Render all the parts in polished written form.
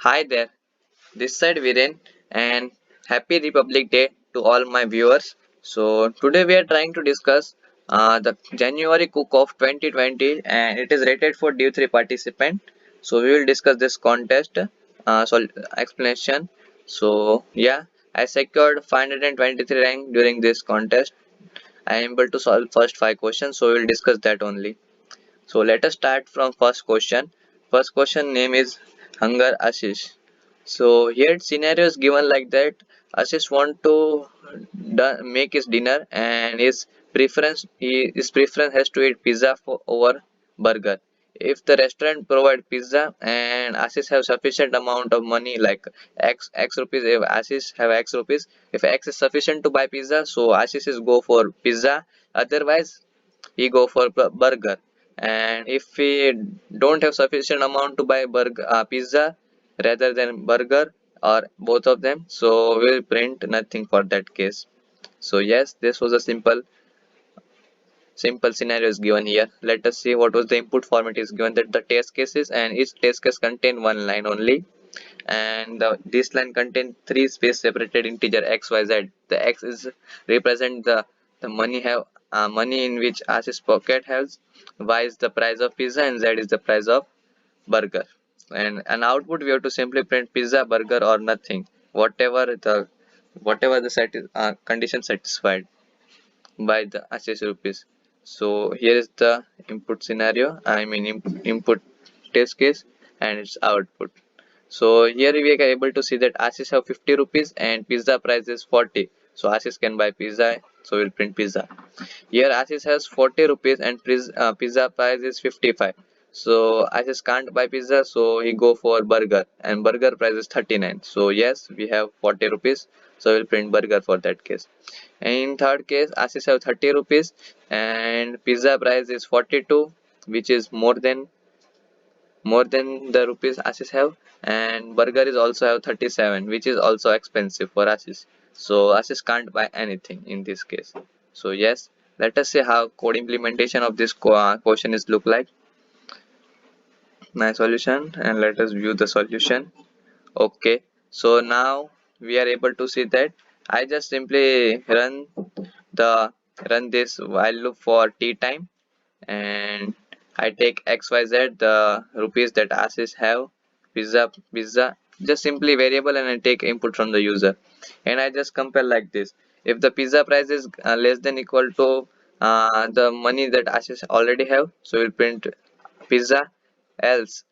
Hi there, this side Viren, and happy Republic Day to all my viewers. So, today we are trying to discuss the January Cook of 2020, and it is rated for D3 participant. So, we will discuss this contest explanation. So, yeah, I secured 523 rank during this contest. I am able to solve first 5 questions, so we will discuss that only. So, let us start from first question. First question name is Hunger Ashish. So here scenario is given like that. Ashish want to make his dinner and his preference has to eat pizza over burger. If the restaurant provide pizza and Ashish have sufficient amount of money like X rupees, if Ashish have X rupees, if X is sufficient to buy pizza, so Ashish is go for pizza. Otherwise, he go for burger. And if we don't have sufficient amount to buy pizza rather than burger or both of them, so we'll print nothing for that case. So yes, this was a simple scenario is given here. Let us see what was the input format is given, that the test cases, and each test case contain one line only, and this line contain three space separated integer x y z. The x is represent the money in which Ashish pocket has, y is the price of pizza, and z is the price of burger. And an output we have to simply print pizza, burger, or nothing, whatever the condition satisfied by the Ashish rupees. So here is the input scenario, I mean input test case, and its output. So here we are able to see that Ashish have 50 rupees and pizza price is 40. So Ashish can buy pizza, so we'll print pizza. Here Ashish has 40 rupees and pizza price is 55. So Ashish can't buy pizza, so he go for burger, and burger price is 39. So yes, we have 40 rupees, so we'll print burger for that case. And in third case, Ashish have 30 rupees and pizza price is 42, which is more than the rupees Ashish have, and burger is also have 37, which is also expensive for Ashish. So Ashish can't buy anything in this case. So yes, let us see how code implementation of this question is look like. My solution, and let us view the solution. Okay, so now we are able to see that I just simply the run this while loop for t time, and I take XYZ, the rupees that Ashish have, pizza, just simply variable, and I take input from the user, and I just compare like this. If the pizza price is less than equal to the money that Ashish already have, so we'll print pizza. Else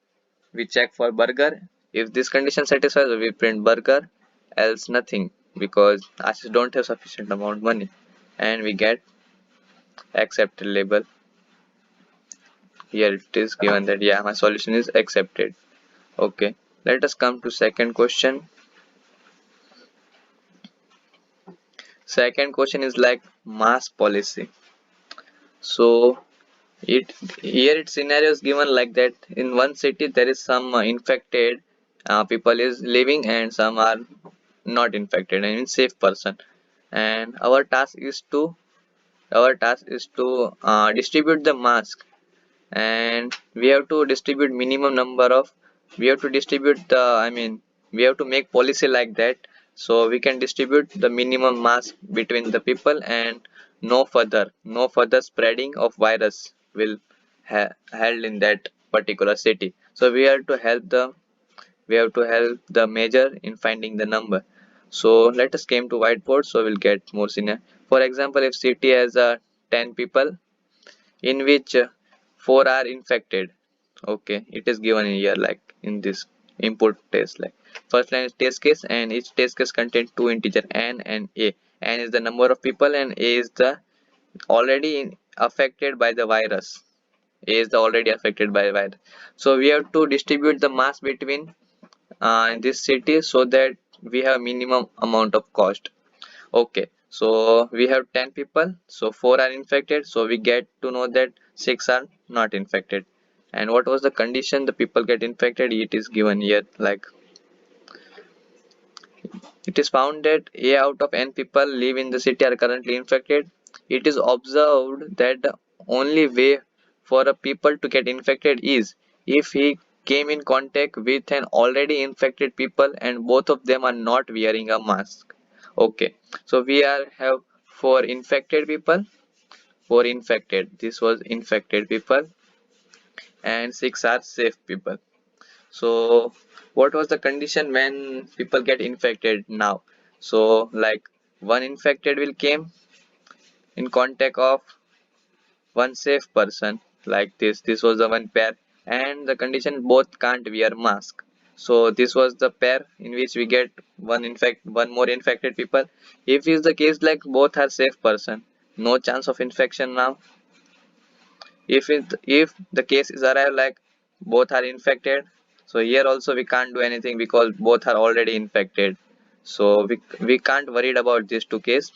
we check for burger. If this condition satisfies, we print burger. Else nothing, because Ashish don't have sufficient amount money, and we get accepted label. Here it is given that yeah, my solution is accepted. Okay, let us come to second question. Second question is like mass policy. So it here its scenario is given like that. In one city there is some infected people is living, and some are not infected, and safe person. And our task is to distribute the mask, and we have to distribute minimum number of we have to distribute the I mean we have to make policy like that, so we can distribute the minimum mask between the people, and no further spreading of virus will held in that particular city. So we have to help the major in finding the number. So let us came to whiteboard, so we'll get more scenario. For example, if city has 10 people, in which 4 are infected. Okay, it is given in here like in this input test. Like first line is test case, and each test case contains two integer n and a. N is the number of people, and a is the already affected by the virus. A is the already affected by the virus. So we have to distribute the mass between in this city, so that we have minimum amount of cost. Okay, so we have 10 people, so 4 are infected, so we get to know that 6 are not infected. And what was the condition the people get infected? It is given here like it is found that A out of n people live in the city are currently infected. It is observed that the only way for a people to get infected is if he came in contact with an already infected people and both of them are not wearing a mask. Okay, so we are have four infected people, four infected. This was infected people and six are safe people. So what was the condition when people get infected now? So like one infected will came in contact of one safe person like this was the one pair and the condition both can't wear mask. So this was the pair in which we get one more infected people. If is the case like both are safe person, no chance of infection now. If the case is arrived like both are infected, so here also we can't do anything because both are already infected. So we can't worried about these two cases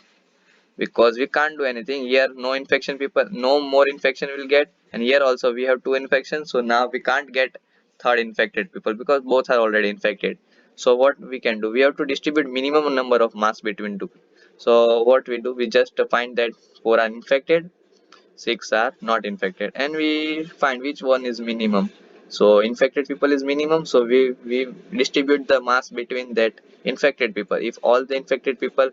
because we can't do anything here. No infection people, no more infection will get, and here also we have two infections, so now we can't get third infected people because both are already infected. So what we can do, we have to distribute minimum number of masks between two. So what we do, we just find that four are infected, six are not infected, and we find which one is minimum. So infected people is minimum, so we distribute the mask between that infected people. If all the infected people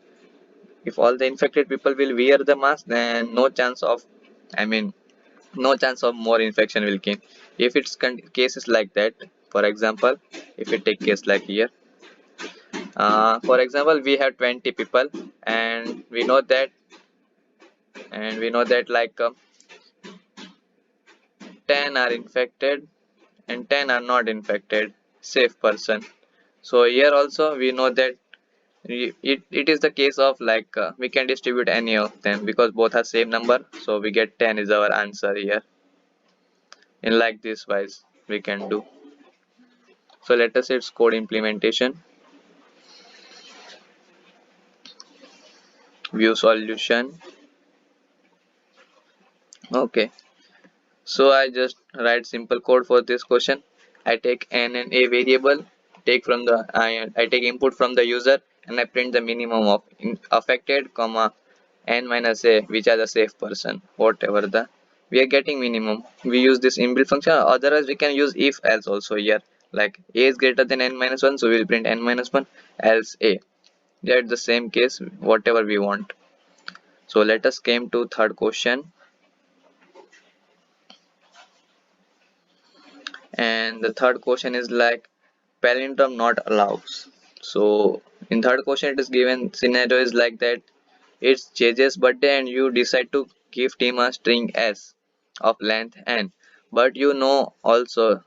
will wear the mask, then no chance of, I mean, no chance of more infection will come. If it's cases like that, for example, if we take case like here, for example, we have 20 people, and we know that like 10 are infected and 10 are not infected, safe person. So here also we know that it is the case of like we can distribute any of them because both are same number, so we get 10 is our answer here. In like this wise we can do. So let us say it's code implementation, view solution. Okay, so I just write simple code for this question. I take n and a variable, I take input from the user, and I print the minimum of affected comma n minus a, which are the safe person, whatever the we are getting minimum. We use this inbuilt function, otherwise we can use if else also here. Like a is greater than n minus 1, so we'll print n minus 1 else a. Yeah, it's the same case, whatever we want. So let us came to third question, and the third question is like palindrome not allows. So in third question it is given scenario is like that it's JJ's birthday and you decide to gift him a string s of length n, but you know also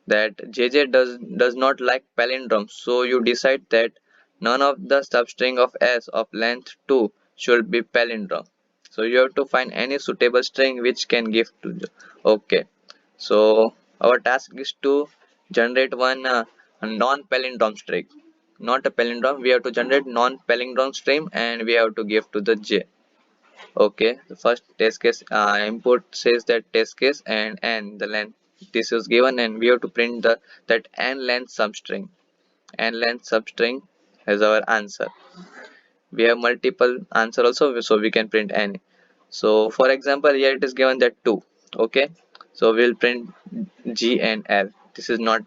that JJ does not like palindromes, so you decide that none of the substring of s of length 2 should be palindrome. So you have to find any suitable string which can give to the. Okay, so our task is to generate one non-palindrome string, not a palindrome. We have to generate non-palindrome string and we have to give to the j. Okay, the first test case input says that test case and n the length. This is given and we have to print the that n length substring. N length substring as our answer. We have multiple answer also, so we can print any. So for example, here it is given that 2. Okay, so we'll print g and l. This is not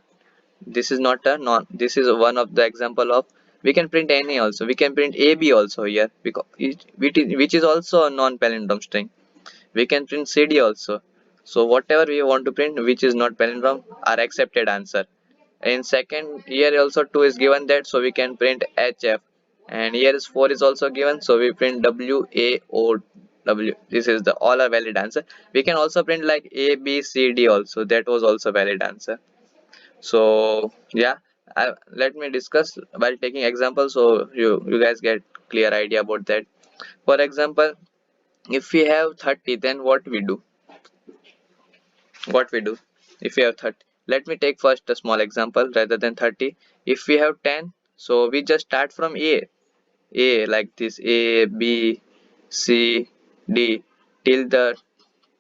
a non, this is one of the example of we can print any also. We can print ab also here because which is also a non palindrome string. We can print cd also. So whatever we want to print which is not palindrome are accepted answer. In second here also 2 is given that, so we can print hf, and here is 4 is also given, so we print waow. This is the all are valid answer. We can also print like a b c d also, that was also valid answer. So yeah, let me discuss while taking example, so you guys get clear idea about that. For example, if we have 30, then what we do if we have 30. Let me take first a small example rather than 30. If we have 10, so we just start from a like this, a b c d till the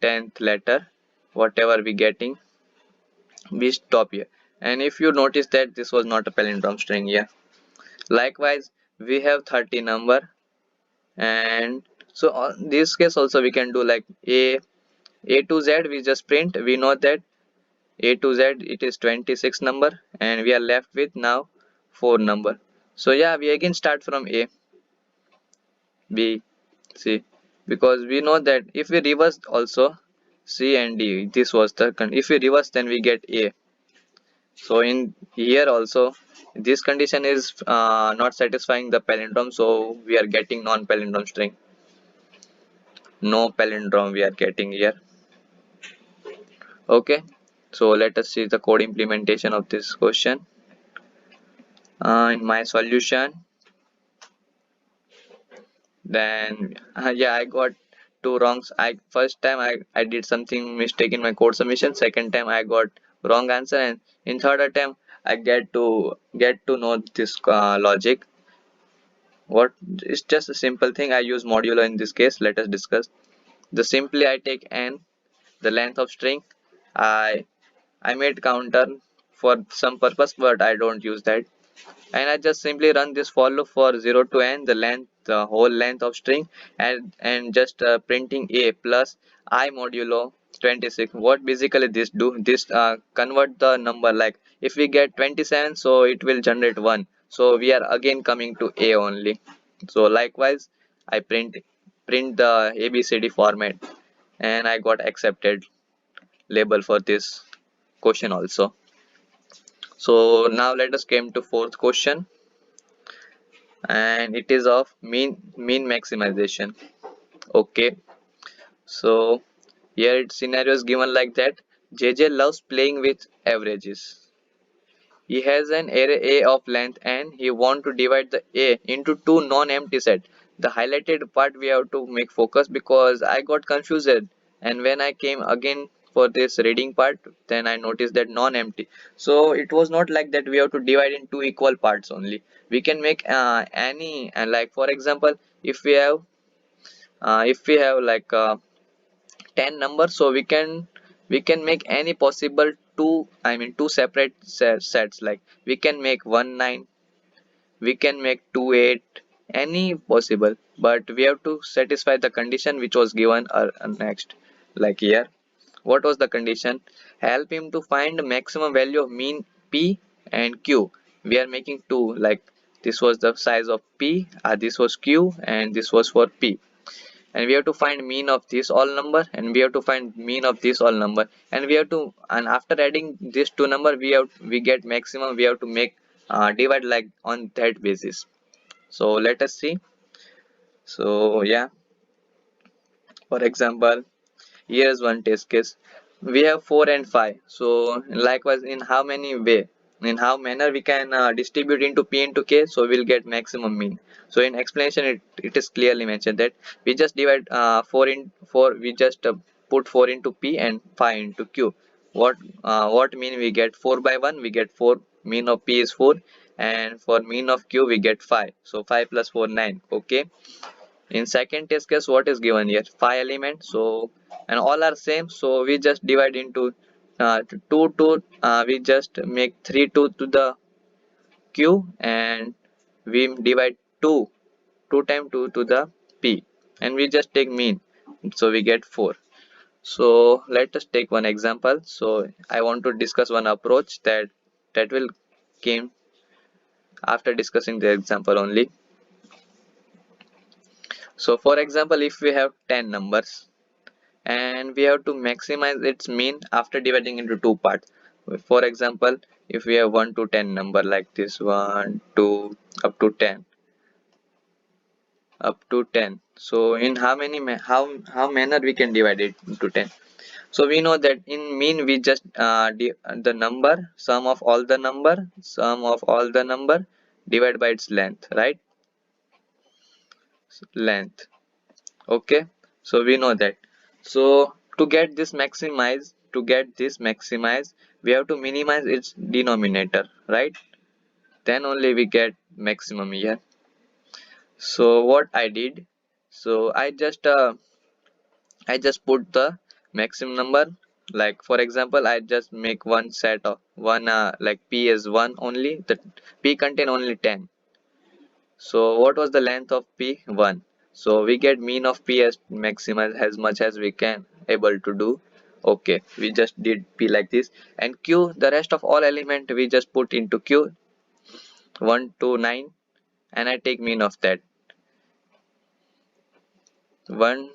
10th letter, whatever we getting, we stop here. And if you notice that this was not a palindrome string here. Likewise, we have 30 number, and so on this case also we can do like a to z, we just print, we know that A to Z it is 26 number, and we are left with now 4 number. So yeah, we again start from A, B, C, because we know that if we reverse also C and D, this was the if we reverse then we get A. So in here also this condition is not satisfying the palindrome, so we are getting non-palindrome string. No palindrome we are getting here. Okay, so let us see the code implementation of this question. In my solution, then yeah, I got two wrongs. I first time I did something mistake in my code submission. Second time I got wrong answer, and in third attempt I get to know this logic. What, it's just a simple thing. I use modulo in this case. Let us discuss. The simply I take n, the length of string. I I made counter for some purpose, but I don't use that. And I just simply run this for loop for 0 to n, the length, the whole length of string, and just printing a plus I modulo 26. What basically this do? This convert the number, like if we get 27, so it will generate 1. So we are again coming to a only. So likewise, I print the ABCD format, and I got accepted label for this question also. So now let us came to fourth question, and it is of mean maximization. Okay, so here it scenario is given like that. JJ loves playing with averages. He has an array A of length and he want to divide the A into two non-empty set. The highlighted part we have to make focus because I got confused, and when I came again for this reading part, then I noticed that non-empty. So it was not like that we have to divide in two equal parts only. We can make any, and like for example, if we have like 10 numbers, so we can make any possible two, I mean two separate sets, like we can make 1 9, we can make 2 8, any possible, but we have to satisfy the condition which was given next. Like here, what was the condition? Help him to find maximum value of mean p and q. We are making two, like this was the size of p, this was q, and this was for p, and we have to find mean of this all number, and we have to find mean of this all number, and we have to, and after adding these two number, we get maximum. We have to make divide like on that basis. So let us see. So yeah, for example, here's one test case. We have 4 and 5. So likewise, in how many way, in how manner we can distribute into p into k, so we'll get maximum mean. So in explanation, it is clearly mentioned that we just divide 4 in 4, we just put 4 into p and 5 into q. What mean we get? 4 by 1 we get 4. Mean of p is 4, and for mean of q we get 5. So 5 plus 4 9. Okay, in second test case, what is given here? 5 elements. So and all are same. So we just divide into 2 we just make 3 to the q, and we divide 2 times 2 to the p, and we just take mean. So we get 4. So let us take one example. So I want to discuss one approach that will came after discussing the example only. So for example, if we have 10 numbers, and we have to maximize its mean after dividing into two parts. For example, if we have 1 to 10 number like this, 1 2 up to 10, up to 10. So in how many how manner we can divide it into 10? So we know that in mean we just the number, sum of all the number divided by its length, right? Length. Okay, so we know that. So to get this maximize, we have to minimize its denominator, right? Then only we get maximum here. So what I did, so I just put the maximum number. Like for example, I just make one set of one, like p is 1 only, the p contain only 10. So what was the length of p? 1. So we get mean of p as maximum as much as we can able to do. Okay, we just did P like this. And Q, the rest of all element we just put into Q, 1 to 9, and I take mean of that. 1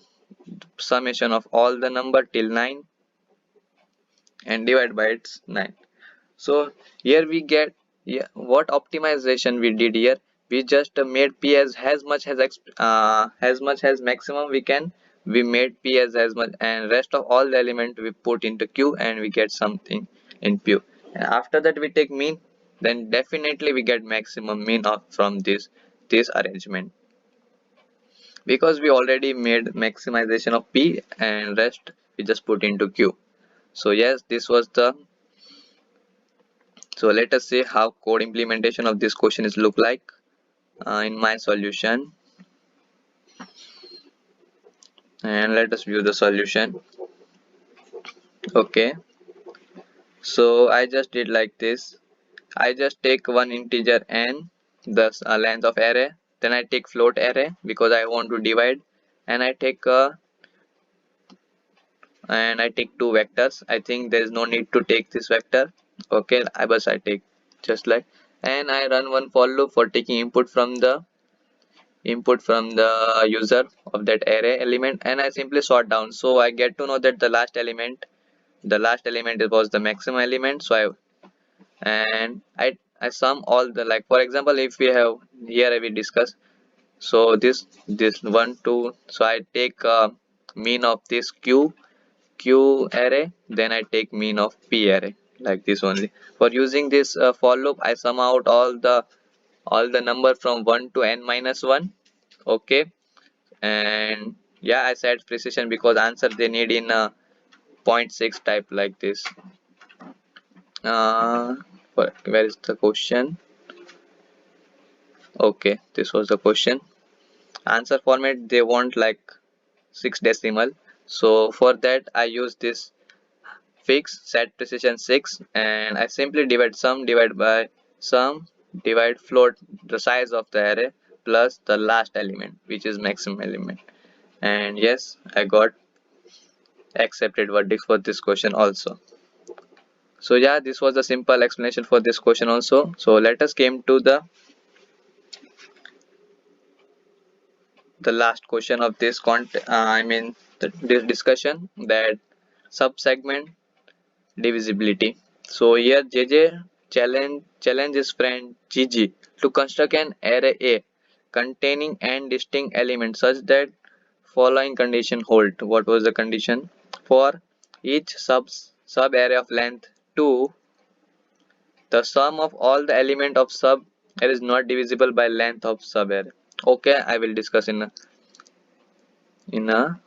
summation of all the number till 9 and divide by its 9. So here we get, yeah, what optimization we did here. We just made P as much as much as maximum we can. We made P as much, and rest of all the element we put into Q, and we get something in Q. And after that we take mean, then definitely we get maximum mean of from this arrangement, because we already made maximization of P and rest we just put into Q. So yes, this was the, so let us see how code implementation of this question is look like in my solution, and let us view the solution. Okay, so I just did like this. I just take one integer n, the length of array, then I take float array because I want to divide, and I take two vectors. I think there is no need to take this vector. Okay, I take just like, and I run one for loop for taking input from the user of that array element, and I simply sort down. So I get to know that the last element was the maximum element. So I sum all the, like for example, if we have here we discuss, so this one two, so I take mean of this q array, then I take mean of p array, like this only. For using this for loop, I sum out all the number from 1 to n minus 1. Okay, and yeah, I said precision because answer they need in a point 0.6 type like this. uh where is the question? Okay, this was the question. Answer format they want like 6 decimal, so for that I use this fix set precision 6, and I simply divide sum divide float, the size of the array, plus the last element which is maximum element. And yes, I got accepted verdict for this question also. So yeah, this was a simple explanation for this question also. So let us came to the last question of this this discussion, that sub-segment divisibility. So here JJ challenge his friend GG to construct an array A containing n distinct elements such that following condition hold. What was the condition? For each sub array of length 2, the sum of all the element of sub array is not divisible by length of sub array. Okay, I will discuss in a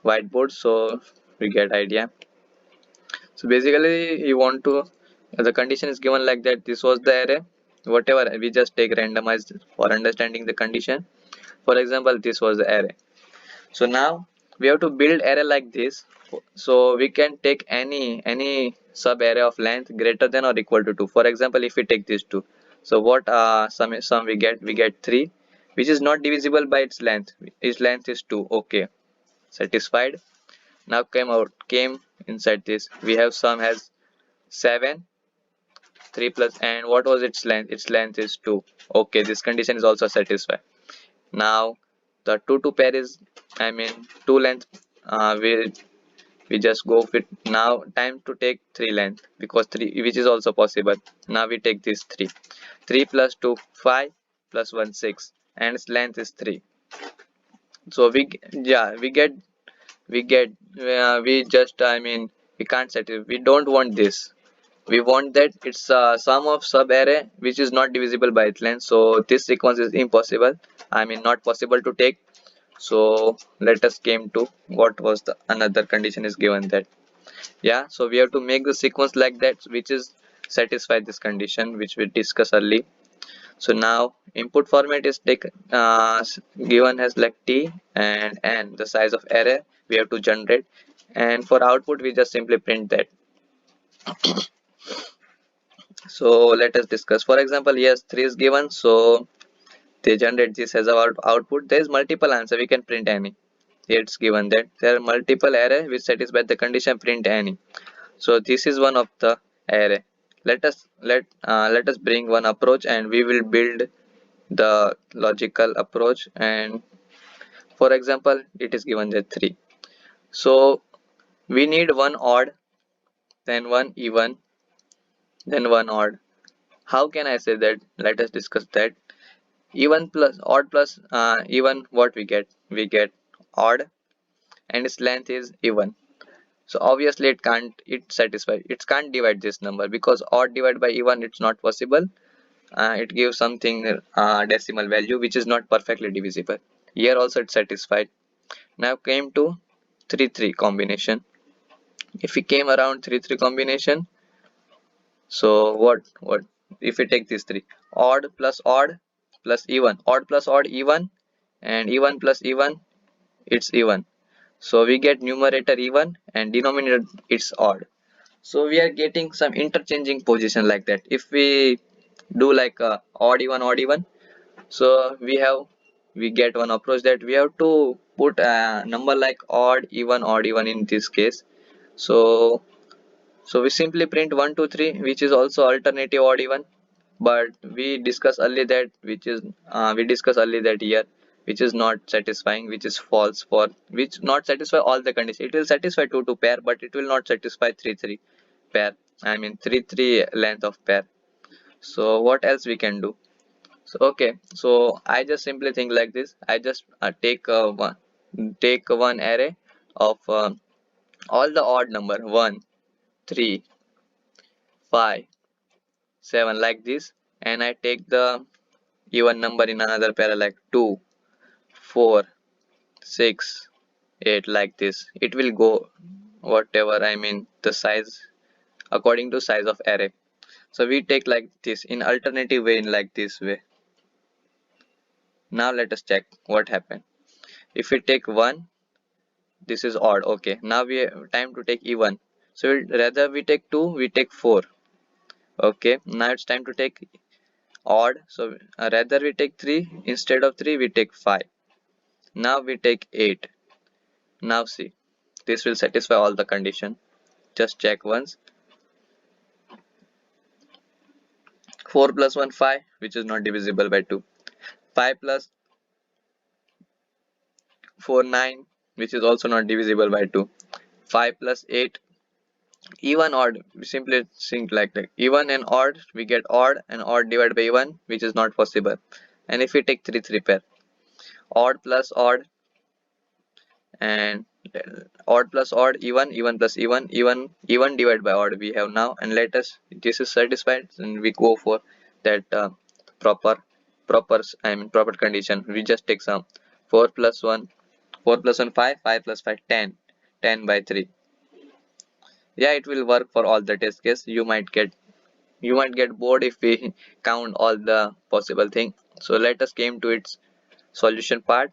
whiteboard so we get idea. So basically you want to, the condition is given like that. This was the array, whatever we just take randomized for understanding the condition. For example, this was the array. So now we have to build array like this. So we can take any sub array of length greater than or equal to 2. For example, if we take this 2, so what sum we get 3, which is not divisible by its length. Its length is 2. Okay, satisfied. Now came inside this, we have sum has 7, 3 plus, and what was its length? Its length is 2. Okay, this condition is also satisfied. Now the 2 to pair is, 2 length, we just go with. Now time to take 3 length, because 3, which is also possible. Now we take this 3, 3 plus 2 5 plus 1 6, and its length is 3. So yeah, we just, we can't set it, we don't want this. We want that it's a sum of sub array which is not divisible by its length. So this sequence is impossible, not possible to take. So let us came to what was the another condition is given that, yeah, so we have to make the sequence like that which is satisfy this condition which we discussed early. So now input format is given as like t and n, the size of array we have to generate, and for output we just simply print that. So let us discuss. For example, yes, 3 is given, so they generate this as our output. There is multiple answer, we can print any. Here it's given that there are multiple array which satisfy the condition, print any. So this is one of the array. Let us bring one approach and we will build the logical approach. And for example, it is given that 3. So we need one odd, then one even, then one odd. How can I say that? Let us discuss that. Even plus odd plus even, what we get? We get odd and its length is even. So obviously it can't divide this number, because odd divided by even it's not possible. It gives something decimal value which is not perfectly divisible. Here also it's satisfied. Now came to 3 3 combination. If we came around 3 3 combination, so what if we take these three: odd plus even, odd plus odd even, and even plus even, it's even. So we get numerator even and denominator it's odd. So we are getting some interchanging position like that. If we do like odd even, so we get one approach that we have to put a number like odd even in this case. So so we simply print 1 2 3, which is also alternative odd even. But we discussed earlier that here, which is not satisfying, which is false, for which not satisfy all the conditions. It will satisfy 2 2 pair, but it will not satisfy 3 3 pair. I mean 3 3 length of pair. So what else we can do? So okay, so I just simply think like this. I just take one array of all the odd number 1 3 5 7 like this, and I take the even number in another pair like 2 4 6 8 like this. It will go whatever, I mean the size, according to size of array. So we take like this in alternative way, in like this way. Now let us check what happened. If we take 1, this is odd. Okay, now we have time to take even. So rather we take 2, we take 4. Okay, now it's time to take odd. So rather we take 3, instead of 3 we take 5. Now we take 8. Now see, this will satisfy all the condition. Just check once. 4 plus 1 5, which is not divisible by 2. 5 plus 4 9, which is also not divisible by 2. 5 plus 8, even odd, we simply think like that. Even and odd, we get odd, and odd divided by even, which is not possible. And if we take 3 3 pair, odd plus odd, and odd plus odd, even plus even divided by odd we have now. And let us, this is satisfied, and we go for that proper proper condition. We just take some 4 plus 1 4 plus 1 5, 5 plus 5 10, 10 by 3. Yeah, it will work for all the test case. You might get bored if we count all the possible thing. So let us came to its solution part.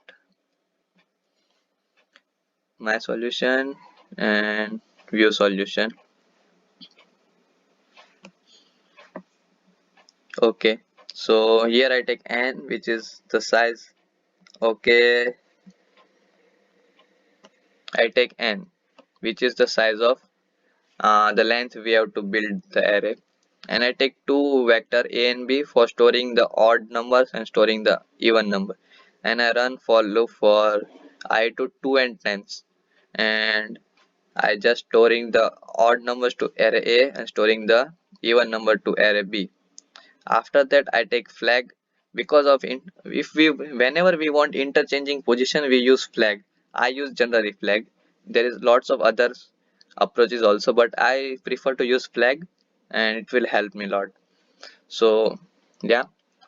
My solution and view solution. Okay, so here I take n, which is the size. Okay, I take n, which is the size of the length we have to build the array. And I take two vector a and b for storing the odd numbers and storing the even number. And I run for loop for I to 2 and 10s. And I just storing the odd numbers to array a and storing the even number to array b. After that I take flag, because of if we whenever we want interchanging position we use flag. I use generally flag. There is lots of other approaches also, but I prefer to use flag, and it will help me a lot. So yeah,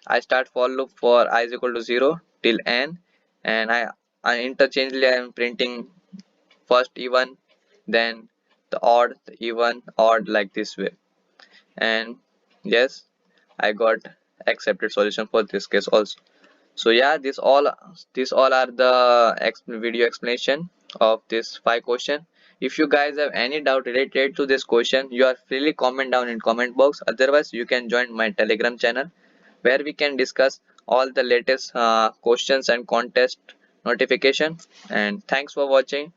I start for loop for I is equal to 0 till n, and I interchangeably I am printing first even, then the odd, the even, odd, like this way. And yes, I got accepted solution for this case also. So yeah, this all are the video explanation of this 5 question. If you guys have any doubt related to this question, you are freely comment down in comment box. Otherwise you can join my telegram channel, where we can discuss all the latest questions and contest notification. And thanks for watching.